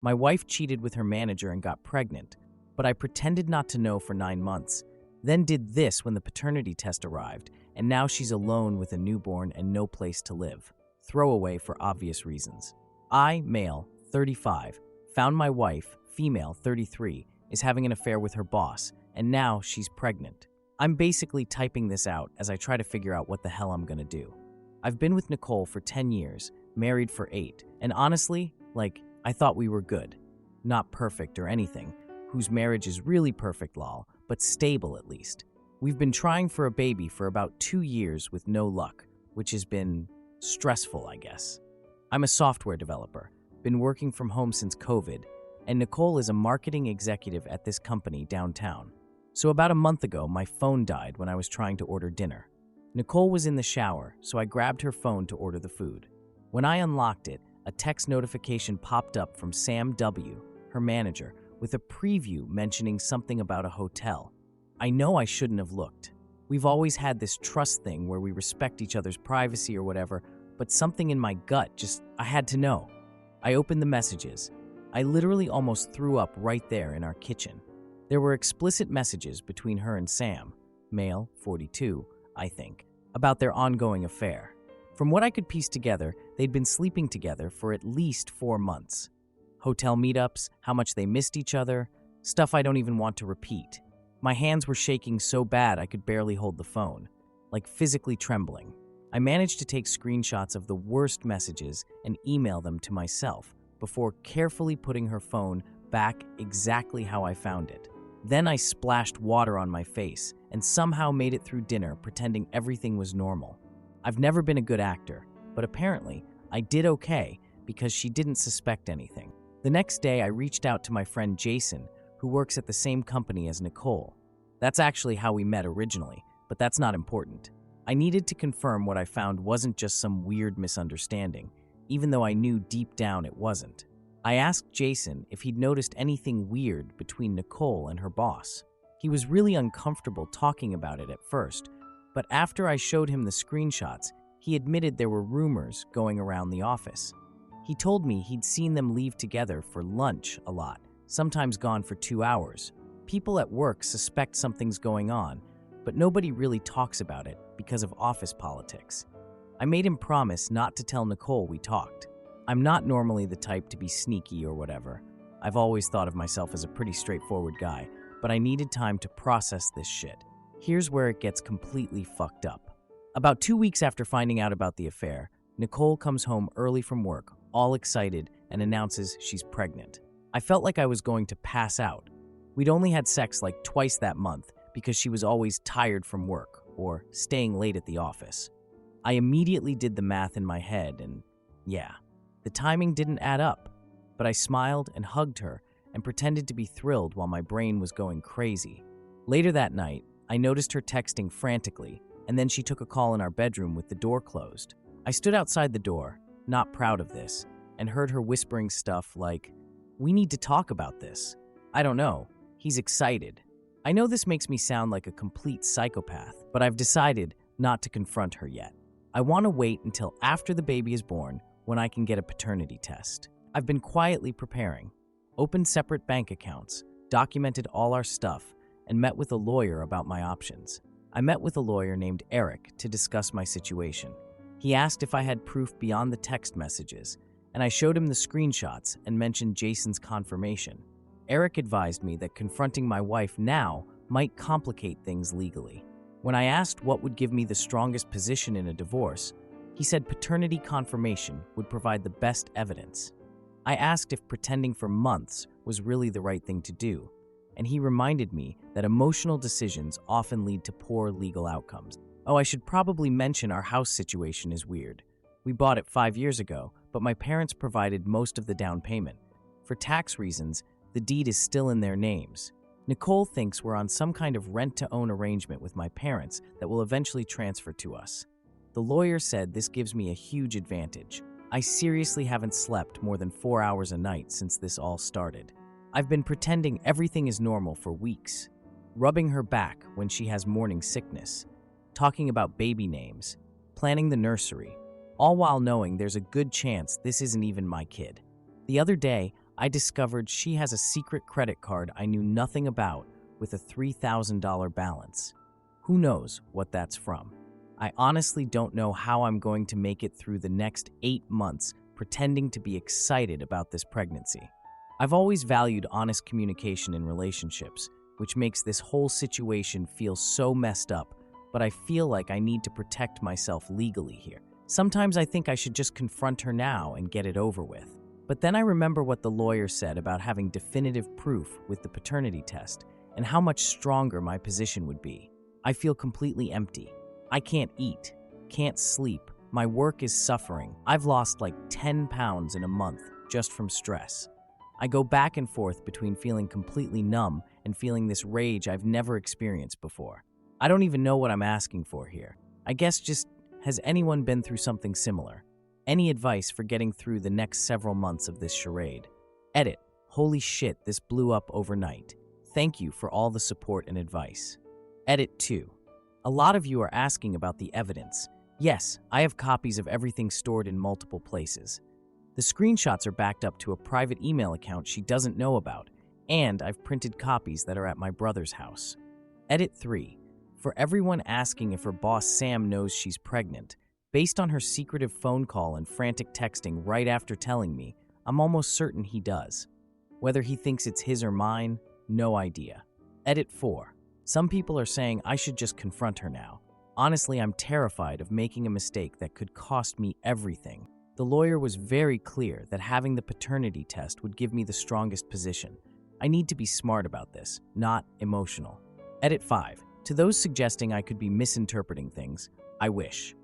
My wife cheated with her manager and got pregnant, but I pretended not to know for 9 months, then did this when the paternity test arrived, and now she's alone with a newborn and no place to live. Throwaway for obvious reasons. I, male, 35, found my wife, female, 33, is having an affair with her boss, and now she's pregnant. I'm basically typing this out as I try to figure out what the hell I'm gonna do. I've been with Nicole for 10 years, married for 8, and honestly, I thought we were good. Not perfect or anything, whose marriage is really perfect, lol, but stable at least. We've been trying for a baby for about 2 years with no luck, which has been stressful, I guess. I'm a software developer, been working from home since COVID, and Nicole is a marketing executive at this company downtown. So about a month ago, my phone died when I was trying to order dinner. Nicole was in the shower, so I grabbed her phone to order the food. When I unlocked it, a text notification popped up from Sam W., her manager, with a preview mentioning something about a hotel. I know I shouldn't have looked. We've always had this trust thing where we respect each other's privacy or whatever, but something in my gut I had to know. I opened the messages. I literally almost threw up right there in our kitchen. There were explicit messages between her and Sam, male, 42, I think, about their ongoing affair. From what I could piece together, they'd been sleeping together for at least 4 months. Hotel meetups, how much they missed each other, stuff I don't even want to repeat. My hands were shaking so bad I could barely hold the phone, physically trembling. I managed to take screenshots of the worst messages and email them to myself before carefully putting her phone back exactly how I found it. Then I splashed water on my face and somehow made it through dinner pretending everything was normal. I've never been a good actor, but apparently I did okay because she didn't suspect anything. The next day I reached out to my friend Jason, who works at the same company as Nicole. That's actually how we met originally, but that's not important. I needed to confirm what I found wasn't just some weird misunderstanding, even though I knew deep down it wasn't. I asked Jason if he'd noticed anything weird between Nicole and her boss. He was really uncomfortable talking about it at first, but after I showed him the screenshots, he admitted there were rumors going around the office. He told me he'd seen them leave together for lunch a lot, sometimes gone for 2 hours. People at work suspect something's going on, but nobody really talks about it because of office politics. I made him promise not to tell Nicole we talked. I'm not normally the type to be sneaky or whatever. I've always thought of myself as a pretty straightforward guy, but I needed time to process this shit. Here's where it gets completely fucked up. About 2 weeks after finding out about the affair, Nicole comes home early from work, all excited, and announces she's pregnant. I felt like I was going to pass out. We'd only had sex twice that month because she was always tired from work or staying late at the office. I immediately did the math in my head and, yeah, the timing didn't add up, but I smiled and hugged her and pretended to be thrilled while my brain was going crazy. Later that night, I noticed her texting frantically, and then she took a call in our bedroom with the door closed. I stood outside the door, not proud of this, and heard her whispering stuff like, "We need to talk about this." I don't know. He's excited. I know this makes me sound like a complete psychopath, but I've decided not to confront her yet. I want to wait until after the baby is born when I can get a paternity test. I've been quietly preparing, opened separate bank accounts, documented all our stuff, and met with a lawyer about my options. I met with a lawyer named Eric to discuss my situation. He asked if I had proof beyond the text messages, and I showed him the screenshots and mentioned Jason's confirmation. Eric advised me that confronting my wife now might complicate things legally. When I asked what would give me the strongest position in a divorce, he said paternity confirmation would provide the best evidence. I asked if pretending for months was really the right thing to do, and he reminded me that emotional decisions often lead to poor legal outcomes. Oh, I should probably mention our house situation is weird. We bought it 5 years ago, but my parents provided most of the down payment. For tax reasons, the deed is still in their names. Nicole thinks we're on some kind of rent-to-own arrangement with my parents that will eventually transfer to us. The lawyer said this gives me a huge advantage. I seriously haven't slept more than 4 hours a night since this all started. I've been pretending everything is normal for weeks, rubbing her back when she has morning sickness, talking about baby names, planning the nursery, all while knowing there's a good chance this isn't even my kid. The other day, I discovered she has a secret credit card I knew nothing about with a $3,000 balance. Who knows what that's from? I honestly don't know how I'm going to make it through the next 8 months pretending to be excited about this pregnancy. I've always valued honest communication in relationships, which makes this whole situation feel so messed up, but I feel like I need to protect myself legally here. Sometimes I think I should just confront her now and get it over with. But then I remember what the lawyer said about having definitive proof with the paternity test and how much stronger my position would be. I feel completely empty. I can't eat, can't sleep. My work is suffering. I've lost like 10 pounds in a month just from stress. I go back and forth between feeling completely numb and feeling this rage I've never experienced before. I don't even know what I'm asking for here. I guess just, has anyone been through something similar? Any advice for getting through the next several months of this charade? Edit. Holy shit, this blew up overnight. Thank you for all the support and advice. Edit 2. A lot of you are asking about the evidence. Yes, I have copies of everything stored in multiple places. The screenshots are backed up to a private email account she doesn't know about, and I've printed copies that are at my brother's house. Edit 3. For everyone asking if her boss Sam knows she's pregnant, based on her secretive phone call and frantic texting right after telling me, I'm almost certain he does. Whether he thinks it's his or mine, no idea. Edit 4. Some people are saying I should just confront her now. Honestly, I'm terrified of making a mistake that could cost me everything. The lawyer was very clear that having the paternity test would give me the strongest position. I need to be smart about this, not emotional. Edit 5. To those suggesting I could be misinterpreting things, I wish.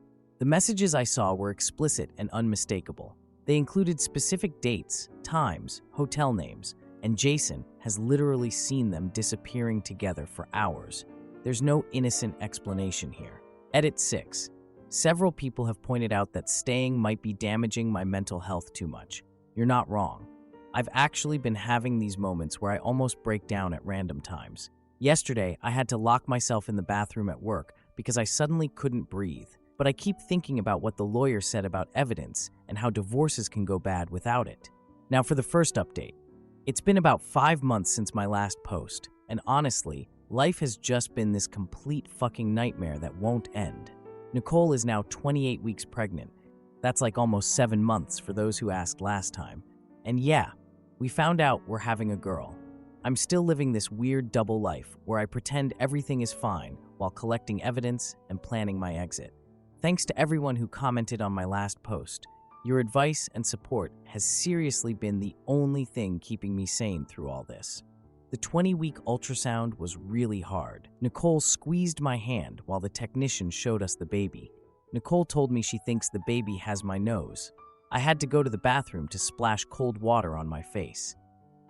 The messages I saw were explicit and unmistakable. They included specific dates, times, hotel names, and Jason has literally seen them disappearing together for hours. There's no innocent explanation here. Edit 6. Several people have pointed out that staying might be damaging my mental health too much. You're not wrong. I've actually been having these moments where I almost break down at random times. Yesterday, I had to lock myself in the bathroom at work because I suddenly couldn't breathe. But I keep thinking about what the lawyer said about evidence and how divorces can go bad without it. Now for the first update. It's been about 5 months since my last post, and honestly, life has just been this complete fucking nightmare that won't end. Nicole is now 28 weeks pregnant. That's like almost 7 months for those who asked last time. And yeah, we found out we're having a girl. I'm still living this weird double life where I pretend everything is fine while collecting evidence and planning my exit. Thanks to everyone who commented on my last post. Your advice and support has seriously been the only thing keeping me sane through all this. The 20-week ultrasound was really hard. Nicole squeezed my hand while the technician showed us the baby. Nicole told me she thinks the baby has my nose. I had to go to the bathroom to splash cold water on my face.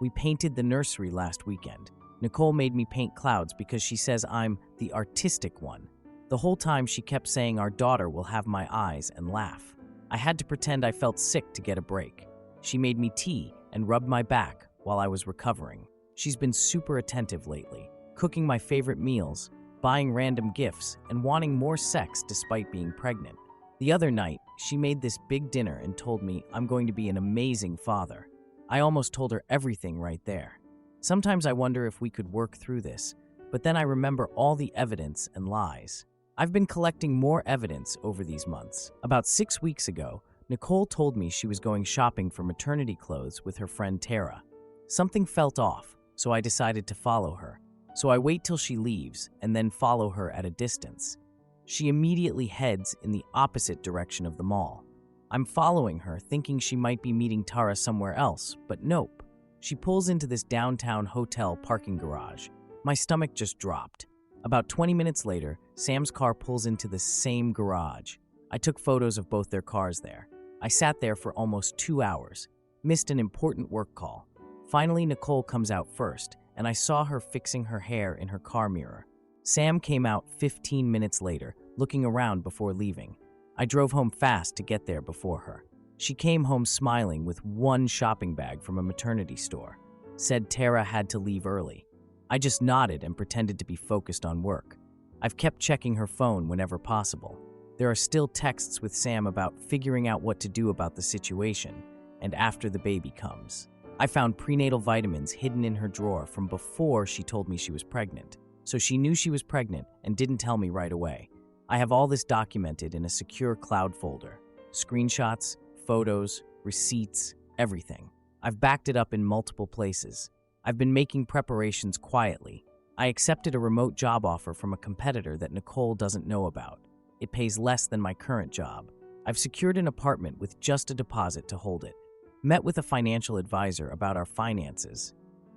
We painted the nursery last weekend. Nicole made me paint clouds because she says I'm the artistic one. The whole time she kept saying our daughter will have my eyes and laugh. I had to pretend I felt sick to get a break. She made me tea and rubbed my back while I was recovering. She's been super attentive lately, cooking my favorite meals, buying random gifts, and wanting more sex despite being pregnant. The other night, she made this big dinner and told me I'm going to be an amazing father. I almost told her everything right there. Sometimes I wonder if we could work through this, but then I remember all the evidence and lies. I've been collecting more evidence over these months. About 6 weeks ago, Nicole told me she was going shopping for maternity clothes with her friend Tara. Something felt off, so I decided to follow her. So I wait till she leaves and then follow her at a distance. She immediately heads in the opposite direction of the mall. I'm following her, thinking she might be meeting Tara somewhere else, but nope. She pulls into this downtown hotel parking garage. My stomach just dropped. About 20 minutes later, Sam's car pulls into the same garage. I took photos of both their cars there. I sat there for almost 2 hours, missed an important work call. Finally, Nicole comes out first, and I saw her fixing her hair in her car mirror. Sam came out 15 minutes later, looking around before leaving. I drove home fast to get there before her. She came home smiling with one shopping bag from a maternity store. Said Tara had to leave early. I just nodded and pretended to be focused on work. I've kept checking her phone whenever possible. There are still texts with Sam about figuring out what to do about the situation, and after the baby comes. I found prenatal vitamins hidden in her drawer from before she told me she was pregnant. So she knew she was pregnant and didn't tell me right away. I have all this documented in a secure cloud folder. Screenshots, photos, receipts, everything. I've backed it up in multiple places. I've been making preparations quietly. I accepted a remote job offer from a competitor that Nicole doesn't know about. It pays less than my current job. I've secured an apartment with just a deposit to hold it. Met with a financial advisor about our finances.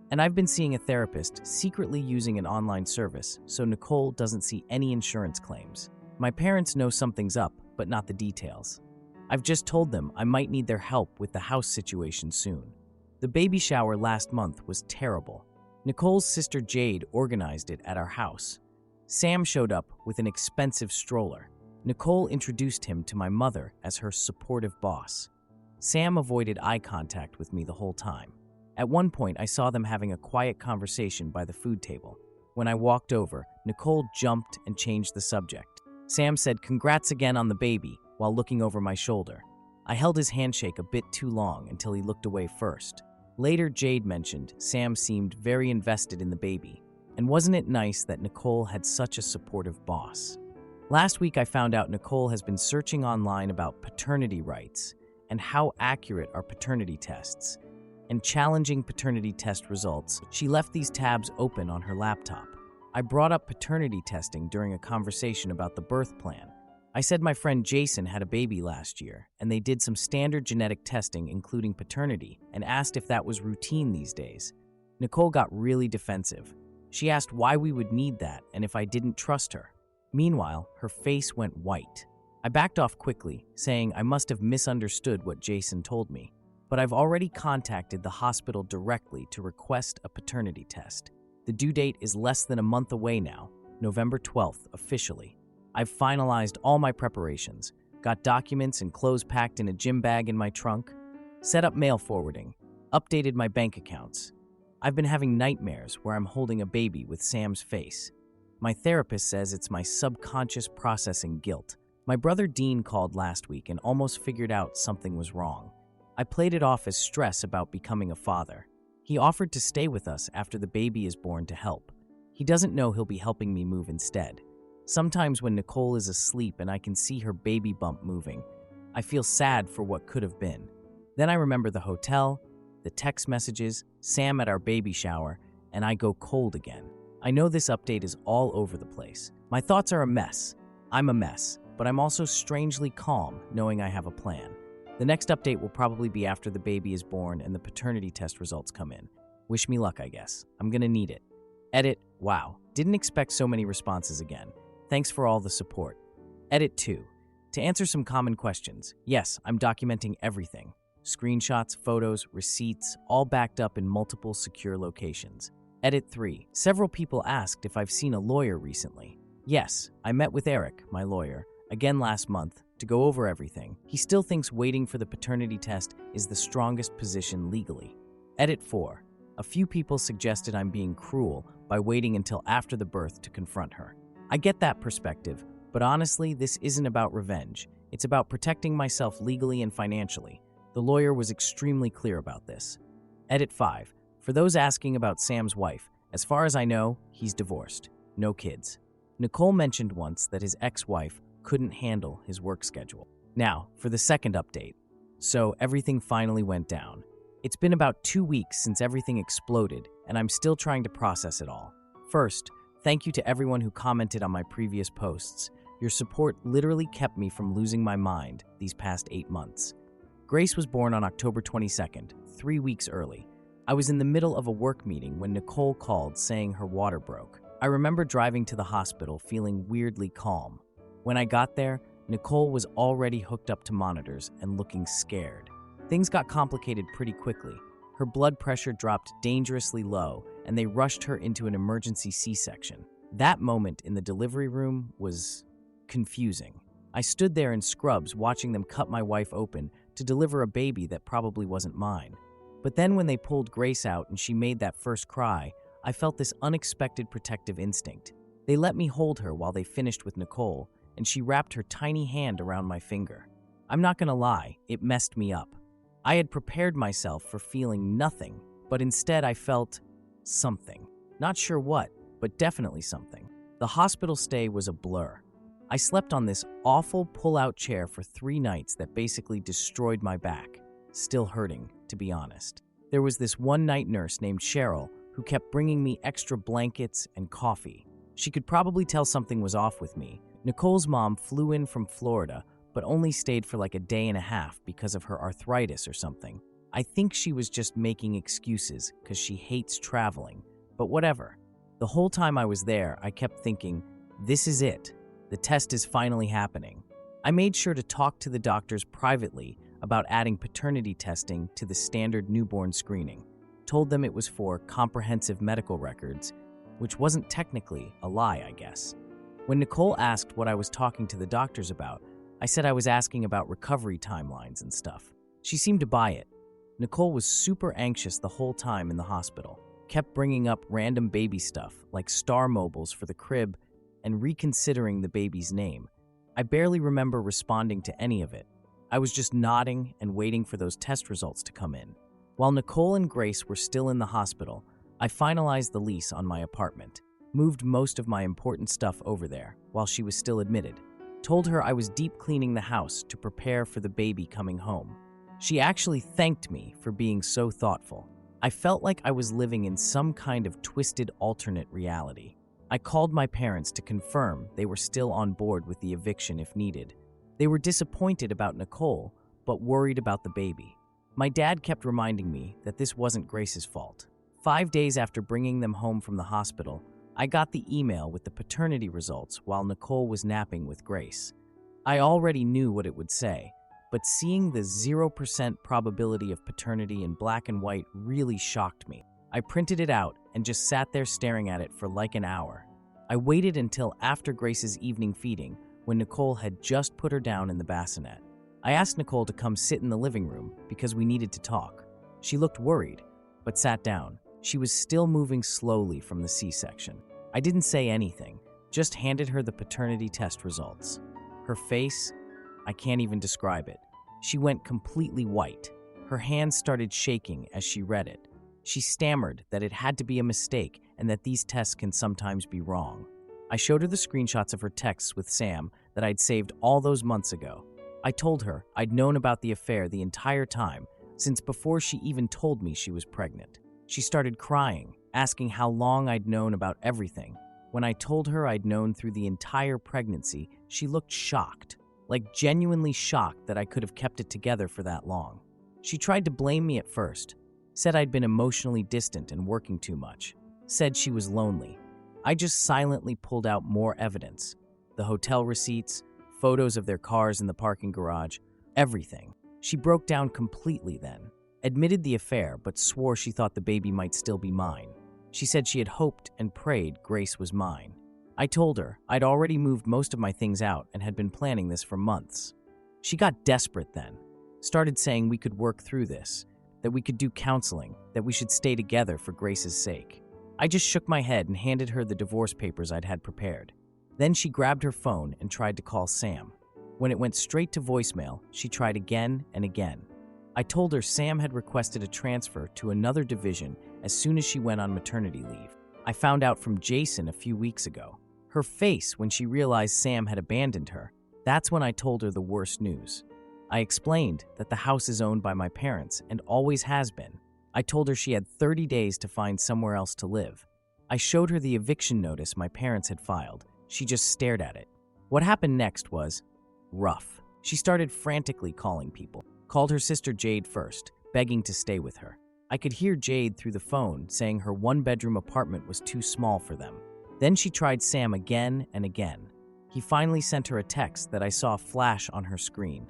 And I've been seeing a therapist secretly using an online service so Nicole doesn't see any insurance claims. My parents know something's up, but not the details. I've just told them I might need their help with the house situation soon. The baby shower last month was terrible. Nicole's sister Jade organized it at our house. Sam showed up with an expensive stroller. Nicole introduced him to my mother as her supportive boss. Sam avoided eye contact with me the whole time. At one point, I saw them having a quiet conversation by the food table. When I walked over, Nicole jumped and changed the subject. Sam said, "Congrats again on the baby," while looking over my shoulder. I held his handshake a bit too long until he looked away first. Later, Jade mentioned Sam seemed very invested in the baby. And wasn't it nice that Nicole had such a supportive boss? Last week, I found out Nicole has been searching online about paternity rights and how accurate are paternity tests, and challenging paternity test results. She left these tabs open on her laptop. I brought up paternity testing during a conversation about the birth plan. I said my friend Jason had a baby last year, and they did some standard genetic testing, including paternity, and asked if that was routine these days. Nicole got really defensive. She asked why we would need that and if I didn't trust her. Meanwhile, her face went white. I backed off quickly, saying I must have misunderstood what Jason told me. But I've already contacted the hospital directly to request a paternity test. The due date is less than a month away now, November 12th officially. I've finalized all my preparations, got documents and clothes packed in a gym bag in my trunk, set up mail forwarding, updated my bank accounts. I've been having nightmares where I'm holding a baby with Sam's face. My therapist says it's my subconscious processing guilt. My brother Dean called last week and almost figured out something was wrong. I played it off as stress about becoming a father. He offered to stay with us after the baby is born to help. He doesn't know he'll be helping me move instead. Sometimes when Nicole is asleep and I can see her baby bump moving, I feel sad for what could have been. Then I remember the hotel, the text messages, Sam at our baby shower, and I go cold again. I know this update is all over the place. My thoughts are a mess. I'm a mess, but I'm also strangely calm knowing I have a plan. The next update will probably be after the baby is born and the paternity test results come in. Wish me luck, I guess. I'm gonna need it. Edit, wow, didn't expect so many responses again. Thanks for all the support. Edit 2. To answer some common questions, yes, I'm documenting everything. Screenshots, photos, receipts, all backed up in multiple secure locations. Edit 3. Several people asked if I've seen a lawyer recently. Yes, I met with Eric, my lawyer, again last month, to go over everything. He still thinks waiting for the paternity test is the strongest position legally. Edit 4. A few people suggested I'm being cruel by waiting until after the birth to confront her. I get that perspective, but honestly, this isn't about revenge. It's about protecting myself legally and financially. The lawyer was extremely clear about this. Edit 5. For those asking about Sam's wife, as far as I know, he's divorced. No kids. Nicole mentioned once that his ex-wife couldn't handle his work schedule. Now, for the second update. So, everything finally went down. It's been about 2 weeks since everything exploded, and I'm still trying to process it all. First, thank you to everyone who commented on my previous posts. Your support literally kept me from losing my mind these past 8 months. Grace was born on October 22nd, 3 weeks early. I was in the middle of a work meeting when Nicole called saying her water broke. I remember driving to the hospital feeling weirdly calm. When I got there, Nicole was already hooked up to monitors and looking scared. Things got complicated pretty quickly. Her blood pressure dropped dangerously low, and they rushed her into an emergency C-section. That moment in the delivery room was confusing. I stood there in scrubs watching them cut my wife open to deliver a baby that probably wasn't mine. But then when they pulled Grace out and she made that first cry, I felt this unexpected protective instinct. They let me hold her while they finished with Nicole, and she wrapped her tiny hand around my finger. I'm not gonna lie, it messed me up. I had prepared myself for feeling nothing, but instead I felt something. Not sure what, but definitely something. The hospital stay was a blur. I slept on this awful pull-out chair for 3 nights that basically destroyed my back. Still hurting, to be honest. There was this one night nurse named Cheryl who kept bringing me extra blankets and coffee. She could probably tell something was off with me. Nicole's mom flew in from Florida, but only stayed for like a day and a half because of her arthritis or something. I think she was just making excuses because she hates traveling, but whatever. The whole time I was there, I kept thinking, this is it. The test is finally happening. I made sure to talk to the doctors privately about adding paternity testing to the standard newborn screening. Told them it was for comprehensive medical records, which wasn't technically a lie, I guess. When Nicole asked what I was talking to the doctors about, I said I was asking about recovery timelines and stuff. She seemed to buy it. Nicole was super anxious the whole time in the hospital, kept bringing up random baby stuff like star mobiles for the crib and reconsidering the baby's name. I barely remember responding to any of it. I was just nodding and waiting for those test results to come in. While Nicole and Grace were still in the hospital, I finalized the lease on my apartment, moved most of my important stuff over there while she was still admitted, told her I was deep cleaning the house to prepare for the baby coming home. She actually thanked me for being so thoughtful. I felt like I was living in some kind of twisted alternate reality. I called my parents to confirm they were still on board with the eviction if needed. They were disappointed about Nicole, but worried about the baby. My dad kept reminding me that this wasn't Grace's fault. 5 days after bringing them home from the hospital, I got the email with the paternity results while Nicole was napping with Grace. I already knew what it would say, but seeing the 0% probability of paternity in black and white really shocked me. I printed it out and just sat there staring at it for like an hour. I waited until after Grace's evening feeding when Nicole had just put her down in the bassinet. I asked Nicole to come sit in the living room because we needed to talk. She looked worried, but sat down. She was still moving slowly from the C-section. I didn't say anything, just handed her the paternity test results. Her face, I can't even describe it. She went completely white. Her hands started shaking as she read it. She stammered that it had to be a mistake and that these tests can sometimes be wrong. I showed her the screenshots of her texts with Sam that I'd saved all those months ago. I told her I'd known about the affair the entire time, since before she even told me she was pregnant. She started crying, asking how long I'd known about everything. When I told her I'd known through the entire pregnancy, she looked shocked, like genuinely shocked that I could have kept it together for that long. She tried to blame me at first, said I'd been emotionally distant and working too much, said she was lonely. I just silently pulled out more evidence. The hotel receipts, photos of their cars in the parking garage, everything. She broke down completely then, admitted the affair, but swore she thought the baby might still be mine. She said she had hoped and prayed Grace was mine. I told her I'd already moved most of my things out and had been planning this for months. She got desperate then, started saying we could work through this, that we could do counseling, that we should stay together for Grace's sake. I just shook my head and handed her the divorce papers I'd had prepared. Then she grabbed her phone and tried to call Sam. When it went straight to voicemail, she tried again and again. I told her Sam had requested a transfer to another division as soon as she went on maternity leave. I found out from Jason a few weeks ago. Her face when she realized Sam had abandoned her, that's when I told her the worst news. I explained that the house is owned by my parents and always has been. I told her she had 30 days to find somewhere else to live. I showed her the eviction notice my parents had filed. She just stared at it. What happened next was rough. She started frantically calling people. Called her sister Jade first, begging to stay with her. I could hear Jade through the phone saying her one-bedroom apartment was too small for them. Then she tried Sam again and again. He finally sent her a text that I saw flash on her screen.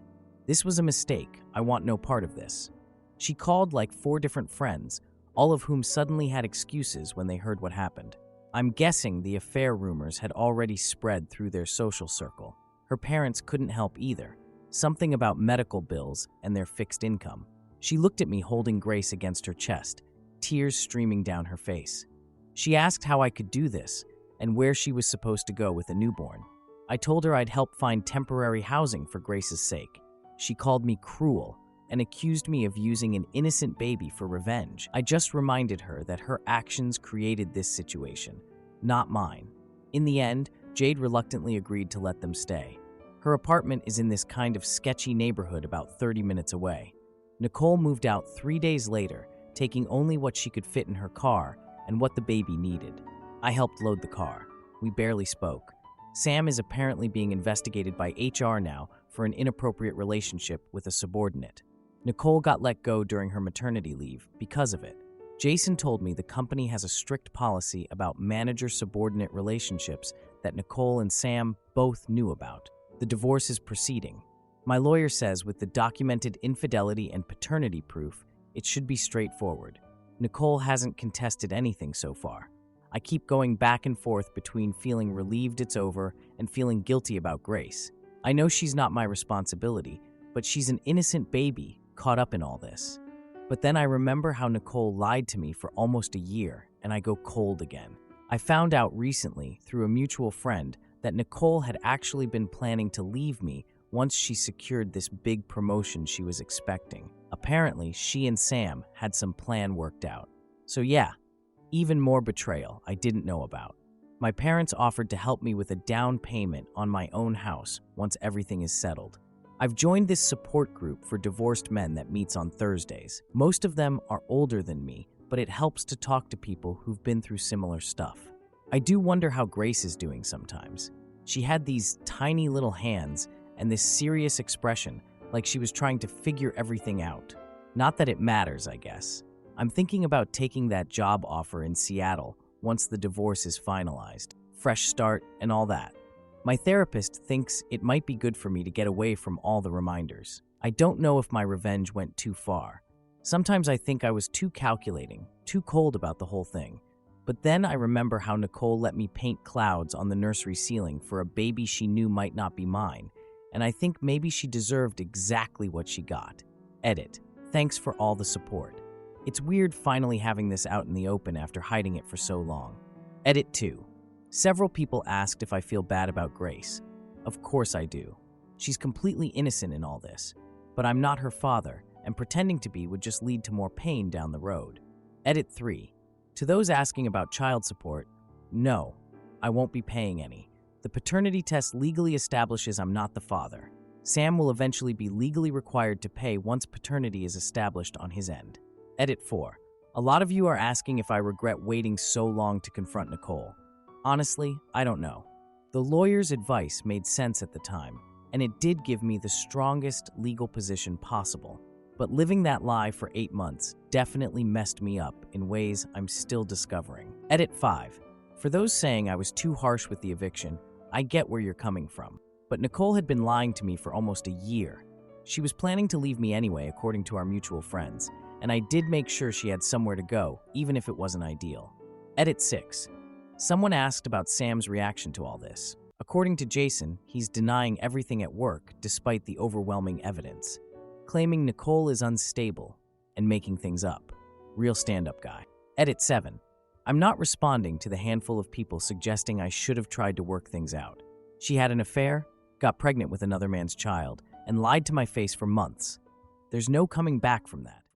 This was a mistake. I want no part of this. She called like 4 different friends, all of whom suddenly had excuses when they heard what happened. I'm guessing the affair rumors had already spread through their social circle. Her parents couldn't help either. Something about medical bills and their fixed income. She looked at me holding Grace against her chest, tears streaming down her face. She asked how I could do this and where she was supposed to go with a newborn. I told her I'd help find temporary housing for Grace's sake. She called me cruel, and accused me of using an innocent baby for revenge. I just reminded her that her actions created this situation, not mine. In the end, Jade reluctantly agreed to let them stay. Her apartment is in this kind of sketchy neighborhood about 30 minutes away. Nicole moved out 3 days later, taking only what she could fit in her car and what the baby needed. I helped load the car. We barely spoke. Sam is apparently being investigated by HR now for an inappropriate relationship with a subordinate. Nicole got let go during her maternity leave because of it. Jason told me the company has a strict policy about manager-subordinate relationships that Nicole and Sam both knew about. The divorce is proceeding. My lawyer says with the documented infidelity and paternity proof, it should be straightforward. Nicole hasn't contested anything so far. I keep going back and forth between feeling relieved it's over and feeling guilty about Grace. I know she's not my responsibility, but she's an innocent baby caught up in all this. But then I remember how Nicole lied to me for almost a year, and I go cold again. I found out recently, through a mutual friend, that Nicole had actually been planning to leave me once she secured this big promotion she was expecting. Apparently, she and Sam had some plan worked out. So yeah, even more betrayal I didn't know about. My parents offered to help me with a down payment on my own house once everything is settled. I've joined this support group for divorced men that meets on Thursdays. Most of them are older than me, but it helps to talk to people who've been through similar stuff. I do wonder how Grace is doing sometimes. She had these tiny little hands and this serious expression, like she was trying to figure everything out. Not that it matters, I guess. I'm thinking about taking that job offer in Seattle once the divorce is finalized. Fresh start and all that. My therapist thinks it might be good for me to get away from all the reminders. I don't know if my revenge went too far. Sometimes I think I was too calculating, too cold about the whole thing. But then I remember how Nicole let me paint clouds on the nursery ceiling for a baby she knew might not be mine, and I think maybe she deserved exactly what she got. Edit. Thanks for all the support. It's weird finally having this out in the open after hiding it for so long. Edit 2. Several people asked if I feel bad about Grace. Of course I do. She's completely innocent in all this, but I'm not her father, and pretending to be would just lead to more pain down the road. Edit 3. To those asking about child support, no, I won't be paying any. The paternity test legally establishes I'm not the father. Sam will eventually be legally required to pay once paternity is established on his end. Edit 4. A lot of you are asking if I regret waiting so long to confront Nicole. Honestly, I don't know. The lawyer's advice made sense at the time, and it did give me the strongest legal position possible. But living that lie for 8 months definitely messed me up in ways I'm still discovering. Edit 5. For those saying I was too harsh with the eviction, I get where you're coming from. But Nicole had been lying to me for almost a year. She was planning to leave me anyway, according to our mutual friends, and I did make sure she had somewhere to go, even if it wasn't ideal. Edit 6. Someone asked about Sam's reaction to all this. According to Jason, he's denying everything at work despite the overwhelming evidence, claiming Nicole is unstable and making things up. Real stand-up guy. Edit 7. I'm not responding to the handful of people suggesting I should have tried to work things out. She had an affair, got pregnant with another man's child, and lied to my face for months. There's no coming back from that.